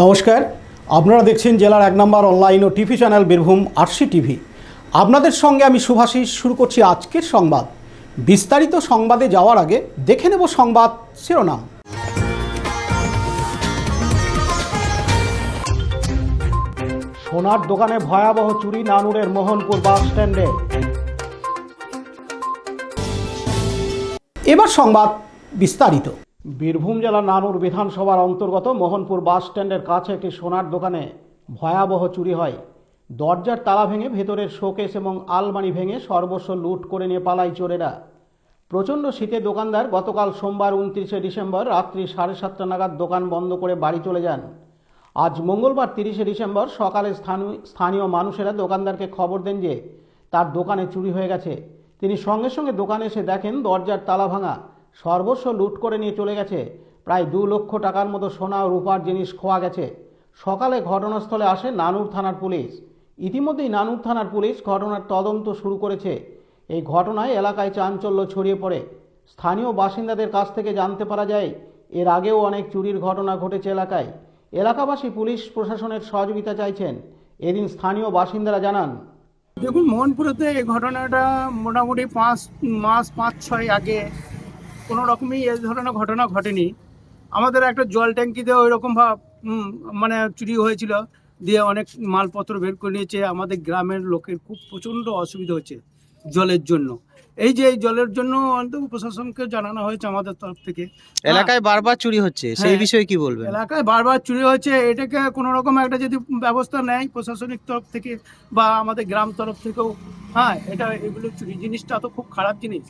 নমস্কার, আপনারা দেখছেন জেলার 1 নম্বর অনলাইন ও TV channel Birbhum RC TV. আপনাদের সঙ্গে আমি শুভাশিস শুরু করছি আজকের সংবাদ। বিস্তারিত সংবাদে যাওয়ার আগে দেখে নেব সংবাদ শিরোনাম। সোনার দোকানে ভয়াবহ চুরি নানুরের মোহনপুর বাস স্ট্যান্ডে। এবার সংবাদ বিস্তারিত। বীরভূম জেলার নানুর বিধানসভার অন্তর্গত মোহনপুর বাস স্ট্যান্ডের কাছে একটি সোনার দোকানে ভয়াবহ চুরি হয়। দরজার তালা ভেঙে ভেতরের শোকেস এবং আলমারি ভেঙে সর্বস্ব লুট করে নিয়ে পালায় চোরেরা। প্রচণ্ড শীতে দোকানদার গতকাল সোমবার 29শে ডিসেম্বর রাত্রি 7:30 নাগাদ দোকান বন্ধ করে বাড়ি চলে যান। আজ মঙ্গলবার 30শে ডিসেম্বর সকালে স্থানীয় মানুষেরা দোকানদারকে খবর দেন যে তার দোকানে চুরি হয়ে গেছে। তিনি সঙ্গে সঙ্গে দোকানে এসে দেখেন দরজার তালা ভাঙা, সর্বস্ব লুট করে নিয়ে চলে গেছে। প্রায় 2 লক্ষ টাকার মতো সোনা ও রূপার জিনিস খোয়া গেছে। সকালে ঘটনাস্থলে আসে নানুর থানার পুলিশ। ইতিমধ্যেই নানুর থানার পুলিশ ঘটনার তদন্ত শুরু করেছে। এই ঘটনায় এলাকায় চাঞ্চল্য ছড়িয়ে পড়ে। স্থানীয় বাসিন্দাদের কাছ থেকে জানতে পারা যায় এর আগেও অনেক চুরির ঘটনা ঘটেছে এলাকায়। এলাকাবাসী পুলিশ প্রশাসনের সহযোগিতা চাইছেন। এদিন স্থানীয় বাসিন্দারা জানান, দেখুন, মোহনপুরেতে এই ঘটনাটা মোটামুটি 5 মাস 5-6 আগে কোনো রকমই এই ধরনের ঘটনা ঘটেনি। আমাদের একটা জল ট্যাঙ্কিতে ওই রকম মানে চুরি হয়েছিল, দিয়ে অনেক মালপত্র বের করে নিয়েছে। আমাদের গ্রামের লোকের খুব প্রচণ্ড অসুবিধা হচ্ছে জলের জন্য। এই যে এই জলের জন্য অন্তত প্রশাসনকে জানানো হয়েছে আমাদের তরফ থেকে। এলাকায় বারবার চুরি হচ্ছে, সেই বিষয়ে কি বলবেন? এলাকায় বারবার চুরি হচ্ছে, এটাকে কোনো রকম একটা যদি ব্যবস্থা নেয় প্রশাসনিক তরফ থেকে বা আমাদের গ্রাম তরফ থেকেও, এটা এগুলো চুরি জিনিসটা তো খুব খারাপ জিনিস।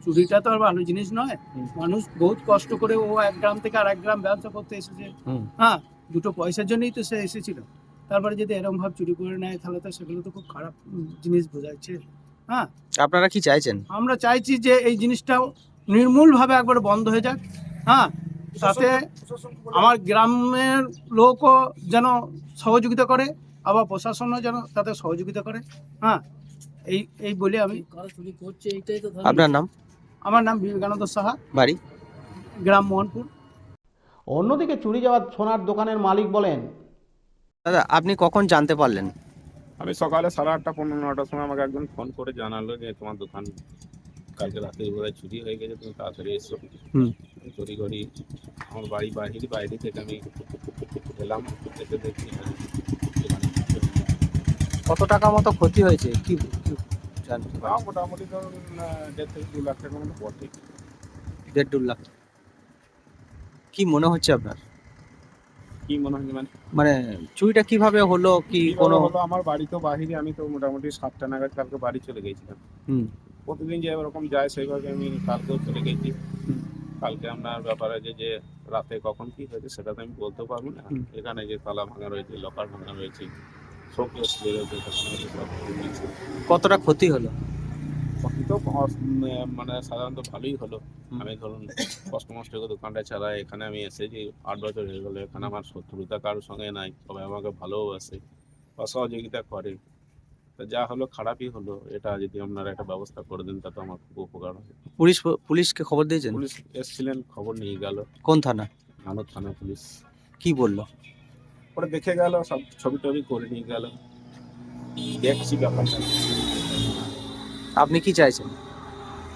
চুরিটা তো আর ভালো জিনিস নয়। মানুষ বহুত কষ্ট করে ও এক গ্রাম থেকে আর এক গ্রাম ব্যবসা করতে এসেছে, দুটো পয়সার জন্যই তো সে এসেছিল। তারপরে যদি এরকম ভাবে চুরি করে নেয় তাহলে তো সেগুলো তো খুব খারাপ জিনিস বোঝাচ্ছে। আপনারা কি চাইছেন? আমরা চাইছি যে এই জিনিসটা নির্মূলভাবে একবার বন্ধ হয়ে যাক। তাতে আমার গ্রামের লোকও যেন সহযোগিতা করে, আবার প্রশাসনও যেন তাতে সহযোগিতা করে। এই এই বলে আমি। আপনার নাম? আমার নাম বিবেকানন্দ সাহা, বাড়ি? গ্রাম মোহনপুর। অন্যদিকে চুরি যাওয়া সোনার দোকানের মালিক বলেন, দাদা, আপনি কখন জানতে পারলেন? আমি সকালে 8:30 9টার সময় আমাকে একজন ফোন করে জানালো যে তোমার দোকান কালকে রাতে বোধহয় চুরি হয়ে গেছে, তুমি তাড়াতাড়ি এসো। তড়ি ঘড়ি আমার বাইরে থেকে আমি এলাম, এসে দেখি কত টাকা মতো ক্ষতি হয়েছে কি জানতে পারলেন? মোটামুটি ধরুন 1.5 থেকে 2 লাখ টাকার মতো বটে। 1.5-2 লাখ। কি মনে হচ্ছে আপনার? কি মনে হয় মানে চুরিটা কিভাবে হলো? কি কোনো হলো? আমার বাড়ি তো বাহিরে, আমি তো মোটামুটি 7টা নাগাদ কালকে বাড়ি চলে গেছিলাম। প্রতিদিন যে এরকম যায় সেইভাবে আমি কালকেও চলে গেছি। কালকে আপনার ব্যাপার আছে যে রাতে কখন কি হয়েছে সেটা তো আমি বলতে পারবো না। এখানে যে তালা ভাঙা রয়েছে, লকার ভাঙা রয়েছে, শোকেস বেরোচ্ছে, কতটা ক্ষতি হলো? ক্ষতি তো মানে সাধারণত ভালোই হলো। আমি ধরুন কষ্ট মষ্ট করে দোকানটা চালাই, এখানে আমি এসেছি 8 বছর হয়ে গেলো। এখানে আমার শত্রুতা কারোর সঙ্গে নাই, সবাই আমাকে ভালোবাসে বা সহযোগিতা করে। তা যা হলো খারাপই হলো। এটা যদি আপনারা একটা ব্যবস্থা করে দেন তা তো আমার খুব উপকার হবে। পুলিশকে খবর দিয়েছেন? পুলিশ এসেছিলেন, খবর নিয়ে গেল। কোন থানা? নানুর থানা পুলিশ। কি বললো? পরে দেখে গেল, সব ছবি টবি করে নিয়ে গেল। দেখছি ব্যাপারটা। আপনি কি চাইছেন?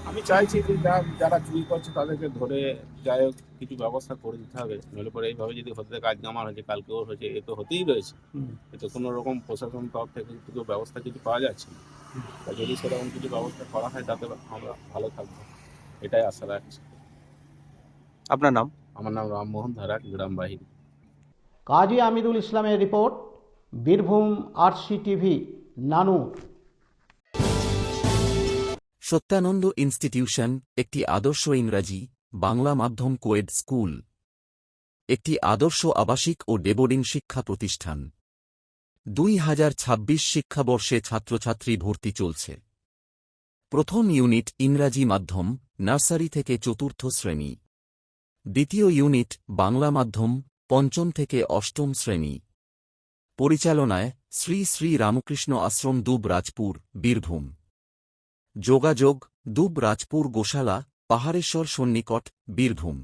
আমি চাইছি যে যারা চুরি করছে তাদেরকে ধরে যাই হোক কিছু ব্যবস্থা করে দিতে হবে। নইলে পরে এইভাবে যদি হতে থাকে, আজকে আমার হয়েছে কালকেও হয়েছে, এ তো হতেই রয়েছে। এতে কোনো রকম প্রশাসন তরফ থেকে কিছু ব্যবস্থা কিছু পাওয়া যাচ্ছে না। তা যদি সেরকম কিছু ব্যবস্থা করা হয় তাতে আমরা ভালো থাকবো, এটাই আশা রাখছি। আপনার নাম? আমার নাম রামমোহন ধারা, গ্রাম বাহিনী। কাজী আমিরুল ইসলামের রিপোর্ট, বীরভূম আরসি টিভি, নানুর। সত্যানন্দ ইনস্টিটিউশন একটি আদর্শ ইংরাজি বাংলা মাধ্যম কোয়েড স্কুল, একটি আদর্শ আবাসিক ও ডেবোর্ডিং শিক্ষা প্রতিষ্ঠান। 2026 শিক্ষাবর্ষে ছাত্রছাত্রী ভর্তি চলছে। প্রথম ইউনিট ইংরাজি মাধ্যম, নার্সারি থেকে 4র্থ শ্রেণী। দ্বিতীয় ইউনিট বাংলা মাধ্যম, 5ম থেকে 8ম শ্রেণী। পরিচালনায় শ্রী শ্রী রামকৃষ্ণ আশ্রম, দুবরাজপুর, বীরভূম। যোগাযোগ: দুবরাজপুর গোশালা, পাহাড়েশ্বর সন্নিকট, বীরভূম।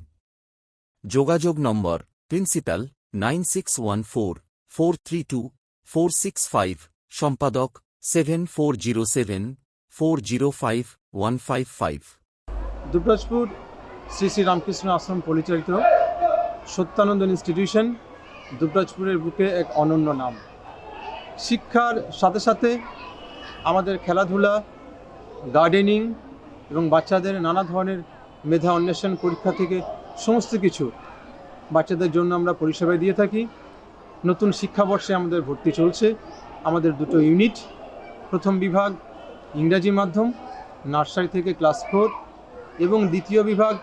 যোগাযোগ নম্বর: প্রিন্সিপাল 9614432465, সম্পাদক 7407405155। দুবরাজপুর শ্রী শ্রী রামকৃষ্ণ আশ্রম পরিচালিত সত্যানন্দ ইনস্টিটিউশন দুবরাজপুরের বুকে এক অনন্য নাম। শিক্ষার সাথে সাথে আমাদের খেলাধুলা, গার্ডেনিং এবং বাচ্চাদের নানা ধরনের মেধা অন্বেষণ পরীক্ষা থেকে সমস্ত কিছু বাচ্চাদের জন্য আমরা পরিষেবা দিয়ে থাকি। নতুন শিক্ষাবর্ষে আমাদের ভর্তি চলছে। আমাদের দুটো ইউনিট, প্রথম বিভাগ ইংরাজি মাধ্যম নার্সারি থেকে ক্লাস 4 এবং দ্বিতীয় বিভাগ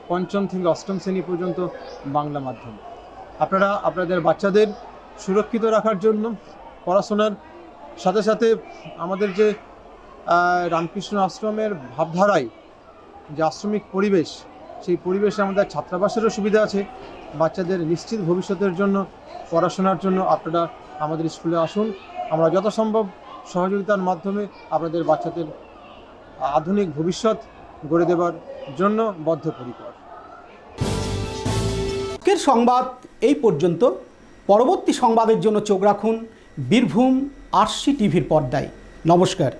পঞ্চম থেকে অষ্টম শ্রেণী পর্যন্ত বাংলা মাধ্যম। আপনারা আপনাদের বাচ্চাদের সুরক্ষিত রাখার জন্য পড়াশোনার সাথে সাথে আমাদের যে রামকৃষ্ণ আশ্রমের ভাবধারায় যে আশ্রমিক পরিবেশ, সেই পরিবেশে আমাদের ছাত্রাবাসেরও সুবিধা আছে। বাচ্চাদের নিশ্চিত ভবিষ্যতের জন্য পড়াশোনার জন্য আপনারা আমাদের স্কুলে আসুন। আমরা যথাসম্ভব সহযোগিতার মাধ্যমে আপনাদের বাচ্চাদের আধুনিক ভবিষ্যৎ গড়ে দেওয়ার জন্য বদ্ধপরিকর। আজকের সংবাদ এই পর্যন্ত। পরবর্তী সংবাদের জন্য চোখ রাখুন বীরভূম RC টিভির পর্দায়। নমস্কার।